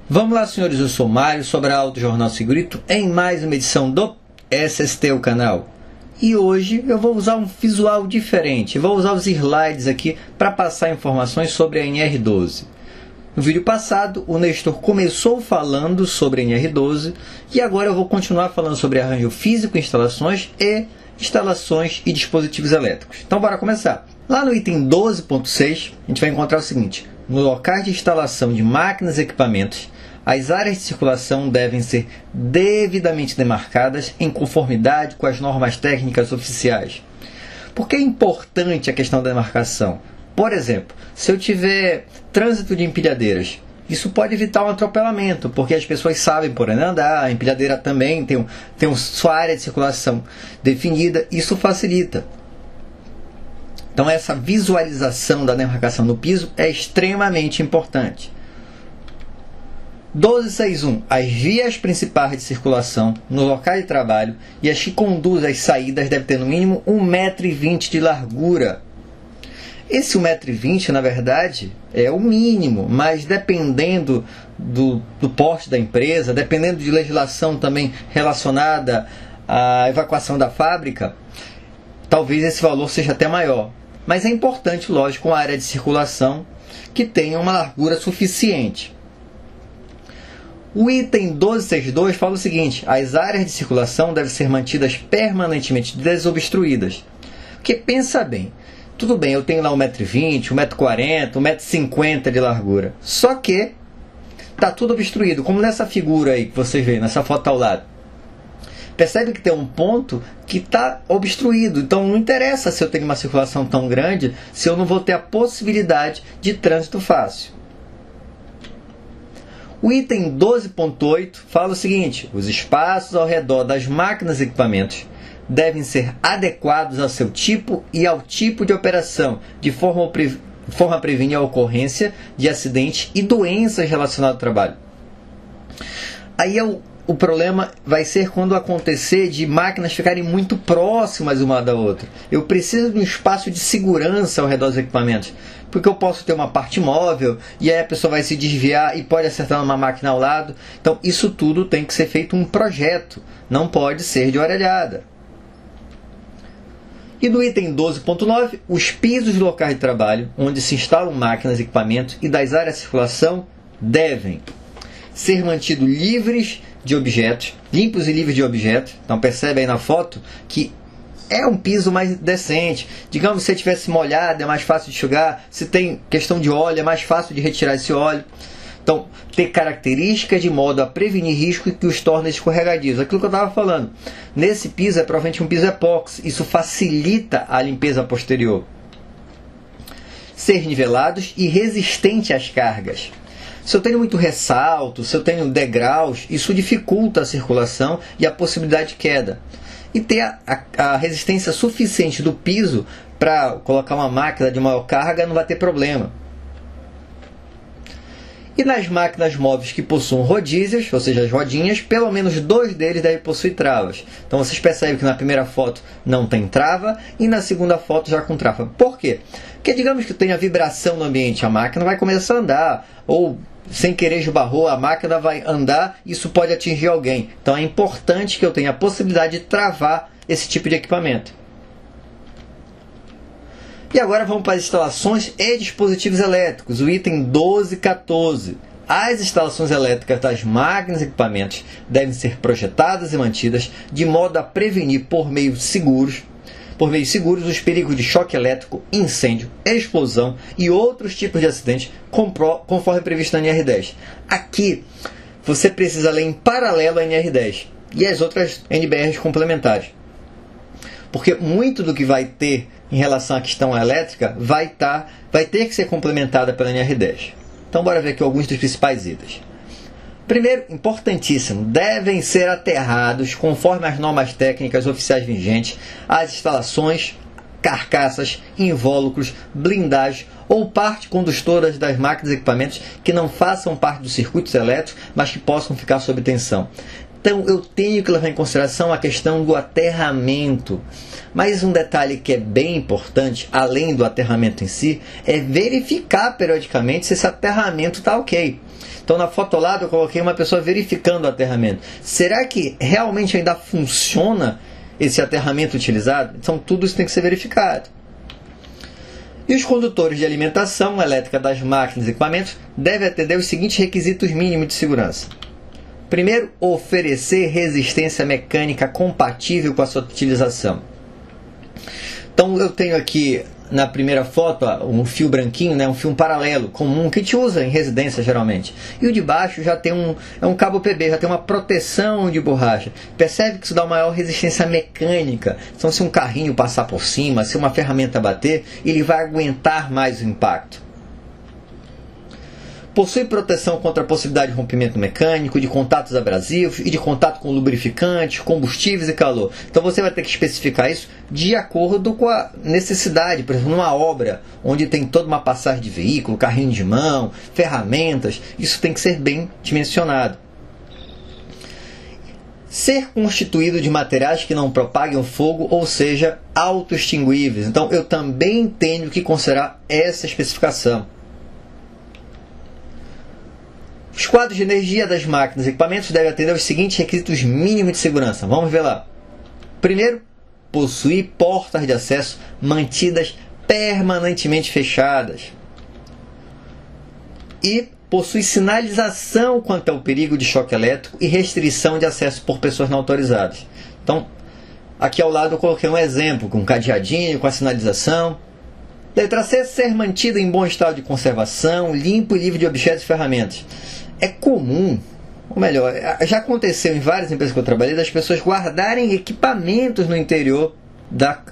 Vamos lá, senhores, eu sou Mário, Sobral do Jornal Segurito, em mais uma edição do SST, o canal. E hoje eu vou usar um visual diferente, vou usar os slides aqui para passar informações sobre a NR12. No vídeo passado, o Nestor começou falando sobre a NR12 e agora eu vou continuar falando sobre arranjo físico, instalações e dispositivos elétricos. Então, bora começar. Lá no item 12.6, a gente vai encontrar o seguinte: no local de instalação de máquinas e equipamentos, as áreas de circulação devem ser devidamente demarcadas em conformidade com as normas técnicas oficiais. Por que é importante a questão da demarcação? Por exemplo, se eu tiver trânsito de empilhadeiras, isso pode evitar um atropelamento, porque as pessoas sabem por onde andar, a empilhadeira também tem sua área de circulação definida, isso facilita. Então essa visualização da demarcação no piso é extremamente importante. 12.6.1. As vias principais de circulação no local de trabalho e as que conduzem às saídas devem ter no mínimo 1,20 m de largura. Esse 1,20 m, na verdade, é o mínimo, mas dependendo do porte da empresa, dependendo de legislação também relacionada à evacuação da fábrica, talvez esse valor seja até maior. Mas é importante, lógico, uma área de circulação que tenha uma largura suficiente. O item 12.6.2 fala o seguinte: as áreas de circulação devem ser mantidas permanentemente desobstruídas. Porque pensa bem, tudo bem, eu tenho lá 1,20 m, 1,40 m, 1,50 m de largura. Só que está tudo obstruído, como nessa figura aí que vocês veem, nessa foto ao lado. Percebe que tem um ponto que está obstruído. Então não interessa se eu tenho uma circulação tão grande, se eu não vou ter a possibilidade de trânsito fácil. O item 12.8 fala o seguinte: os espaços ao redor das máquinas e equipamentos devem ser adequados ao seu tipo e ao tipo de operação, de forma a prevenir a ocorrência de acidentes e doenças relacionadas ao trabalho. Aí o problema vai ser quando acontecer de máquinas ficarem muito próximas uma da outra. Eu preciso de um espaço de segurança ao redor dos equipamentos, porque eu posso ter uma parte móvel e aí a pessoa vai se desviar e pode acertar numa máquina ao lado. Então isso tudo tem que ser feito um projeto, não pode ser de orelhada. E no item 12.9, os pisos do local de trabalho, onde se instalam máquinas, equipamentos e das áreas de circulação, devem ser mantidos livres de objetos, limpos e livres de objetos. Então percebe aí na foto que é um piso mais decente. Digamos, se tivesse molhado, é mais fácil de enxugar. Se tem questão de óleo, é mais fácil de retirar esse óleo. Então, ter características de modo a prevenir riscos que os tornem escorregadios. Aquilo que eu estava falando. Nesse piso é provavelmente um piso epóxi. Isso facilita a limpeza posterior. Ser nivelados e resistentes às cargas. Se eu tenho muito ressalto, se eu tenho degraus, isso dificulta a circulação e a possibilidade de queda. E ter a resistência suficiente do piso para colocar uma máquina de maior carga não vai ter problema. E nas máquinas móveis que possuam rodízios, ou seja, as rodinhas, pelo menos 2 deles devem possuir travas. Então vocês percebem que na primeira foto não tem trava e na segunda foto já com trava. Por quê? Porque digamos que tenha vibração no ambiente, a máquina vai começar a andar, ou sem querer esbarrou, a máquina vai andar, isso pode atingir alguém. Então é importante que eu tenha a possibilidade de travar esse tipo de equipamento. E agora vamos para as instalações e dispositivos elétricos, o item 12.14. As instalações elétricas das máquinas e equipamentos devem ser projetadas e mantidas de modo a prevenir por meios seguros os perigos de choque elétrico, incêndio, explosão e outros tipos de acidentes, conforme previsto na NR10. Aqui você precisa ler em paralelo a NR10 e as outras NBRs complementares, porque muito do que vai ter em relação à questão elétrica vai ter que ser complementada pela NR10. Então bora ver aqui alguns dos principais itens. Primeiro, importantíssimo, devem ser aterrados, conforme as normas técnicas oficiais vigentes, as instalações, carcaças, invólucros, blindagens ou parte condutoras das máquinas e equipamentos que não façam parte dos circuitos elétricos, mas que possam ficar sob tensão. Então eu tenho que levar em consideração a questão do aterramento. Mas um detalhe que é bem importante, além do aterramento em si, é verificar periodicamente se esse aterramento está ok. Então na foto ao lado eu coloquei uma pessoa verificando o aterramento. Será que realmente ainda funciona esse aterramento utilizado? Então tudo isso tem que ser verificado. E os condutores de alimentação elétrica das máquinas e equipamentos devem atender os seguintes requisitos mínimos de segurança. Primeiro, oferecer resistência mecânica compatível com a sua utilização. Então eu tenho aqui na primeira foto um fio branquinho, né, um fio paralelo comum que a gente usa em residência geralmente. E o de baixo já tem um cabo PB, já tem uma proteção de borracha. Percebe que isso dá uma maior resistência mecânica. Então se um carrinho passar por cima, se uma ferramenta bater, ele vai aguentar mais o impacto. Possui proteção contra a possibilidade de rompimento mecânico, de contatos abrasivos e de contato com lubrificantes, combustíveis e calor. Então você vai ter que especificar isso de acordo com a necessidade. Por exemplo, numa obra onde tem toda uma passagem de veículo, carrinho de mão, ferramentas, isso tem que ser bem dimensionado. Ser constituído de materiais que não propaguem o fogo, ou seja, autoextinguíveis. Então eu também tenho que considerar essa especificação. Os quadros de energia das máquinas e equipamentos devem atender os seguintes requisitos mínimos de segurança. Vamos ver lá. Primeiro, possuir portas de acesso mantidas permanentemente fechadas. E possui sinalização quanto ao perigo de choque elétrico e restrição de acesso por pessoas não autorizadas. Então, aqui ao lado eu coloquei um exemplo com um cadeadinho, com a sinalização. Letra C, ser mantido em bom estado de conservação, limpo e livre de objetos e ferramentas. É comum, ou melhor, já aconteceu em várias empresas que eu trabalhei, das pessoas guardarem equipamentos no interior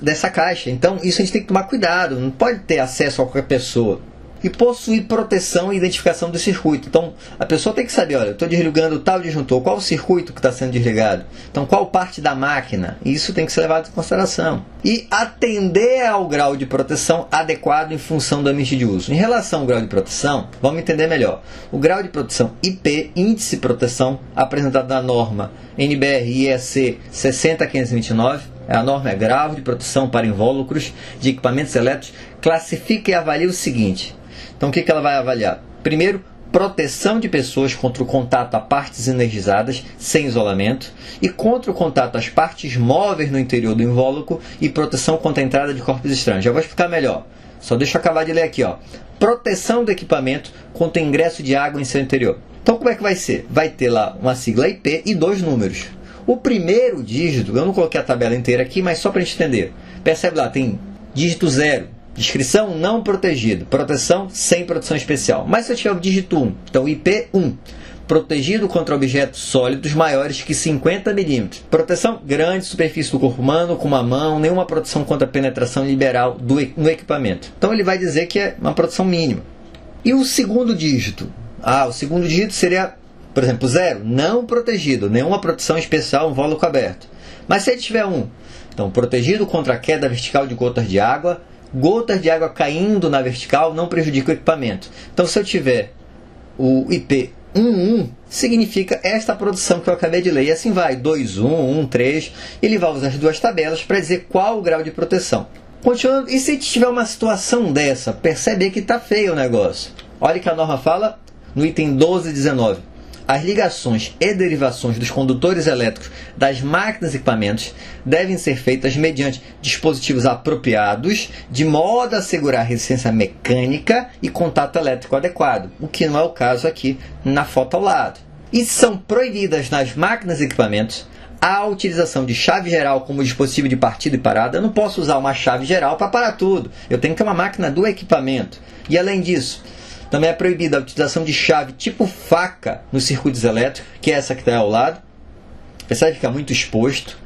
dessa caixa. Então isso a gente tem que tomar cuidado, não pode ter acesso a qualquer pessoa. E possuir proteção e identificação do circuito. Então a pessoa tem que saber, olha, eu estou desligando tal disjuntor, qual o circuito que está sendo desligado? Então qual parte da máquina? Isso tem que ser levado em consideração. E atender ao grau de proteção adequado em função do ambiente de uso. Em relação ao grau de proteção, vamos entender melhor. O grau de proteção IP, Índice de Proteção, apresentado na norma NBR IEC 60529, a norma é grau de proteção para invólucros de equipamentos elétricos, classifica e avalia o seguinte. Então o que ela vai avaliar? Primeiro, proteção de pessoas contra o contato a partes energizadas sem isolamento e contra o contato às partes móveis no interior do invólucro e proteção contra a entrada de corpos estranhos. Já vou explicar melhor. Só deixa eu acabar de ler aqui. Proteção do equipamento contra o ingresso de água em seu interior. Então como é que vai ser? Vai ter lá uma sigla IP e 2 números. O primeiro dígito, eu não coloquei a tabela inteira aqui, mas só para a gente entender. Percebe lá, tem dígito 0. Descrição não protegido, proteção sem proteção especial. Mas se eu tiver o dígito 1, então IP1, protegido contra objetos sólidos maiores que 50 milímetros. Proteção grande, superfície do corpo humano, com uma mão, nenhuma proteção contra a penetração liberal no equipamento. Então ele vai dizer que é uma proteção mínima. E o segundo dígito? O segundo dígito seria, por exemplo, 0, não protegido, nenhuma proteção especial, um invólucro aberto. Mas se ele tiver 1, então protegido contra a queda vertical de gotas de água caindo na vertical não prejudica o equipamento. Então se eu tiver o IP 1.1, significa esta produção que eu acabei de ler. E assim vai, 2.1, 1.3, ele vai usar as duas tabelas para dizer qual o grau de proteção. Continuando, e se tiver uma situação dessa, percebe que está feio o negócio. Olha que a norma fala no item 12.19. As ligações e derivações dos condutores elétricos das máquinas e equipamentos devem ser feitas mediante dispositivos apropriados, de modo a assegurar resistência mecânica e contato elétrico adequado, o que não é o caso aqui na foto ao lado. E são proibidas nas máquinas e equipamentos a utilização de chave geral como dispositivo de partida e parada. Eu não posso usar uma chave geral para parar tudo. Eu tenho que ter uma máquina do equipamento. E além disso, também é proibida a utilização de chave tipo faca nos circuitos elétricos, que é essa que está ao lado. Percebe que fica muito exposto.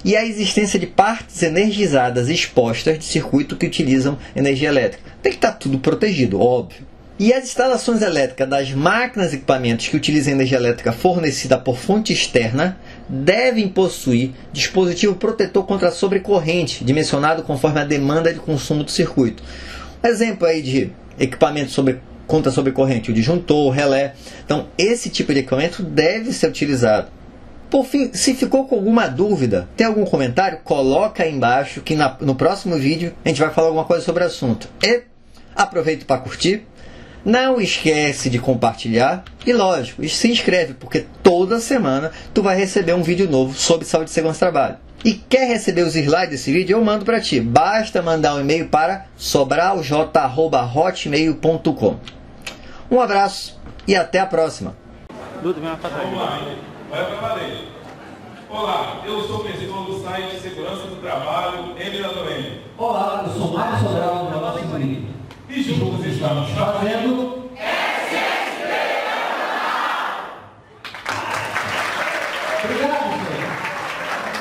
E a existência de partes energizadas expostas de circuito que utilizam energia elétrica. Tem que estar tudo protegido, óbvio. E as instalações elétricas das máquinas e equipamentos que utilizam energia elétrica fornecida por fonte externa devem possuir dispositivo protetor contra a sobrecorrente, dimensionado conforme a demanda de consumo do circuito. Um exemplo aí de equipamento contra a sobrecorrente, o disjuntor, o relé. Então, esse tipo de equipamento deve ser utilizado. Por fim, se ficou com alguma dúvida, tem algum comentário, coloca aí embaixo que no próximo vídeo a gente vai falar alguma coisa sobre o assunto. E aproveito para curtir, Não esquece de compartilhar e, lógico, se inscreve, porque toda semana tu vai receber um vídeo novo sobre saúde e segurança do trabalho. E quer receber os slides desse vídeo? Eu mando para ti. Basta mandar um e-mail para sobralj@hotmail.com. Um abraço e até a próxima. Vamos lá, vai para valer. Olá, eu sou o gestor do site Segurança do Trabalho, M. Olá, eu sou Mário Sobral, do Nosso Marido. E juntos estamos fazendo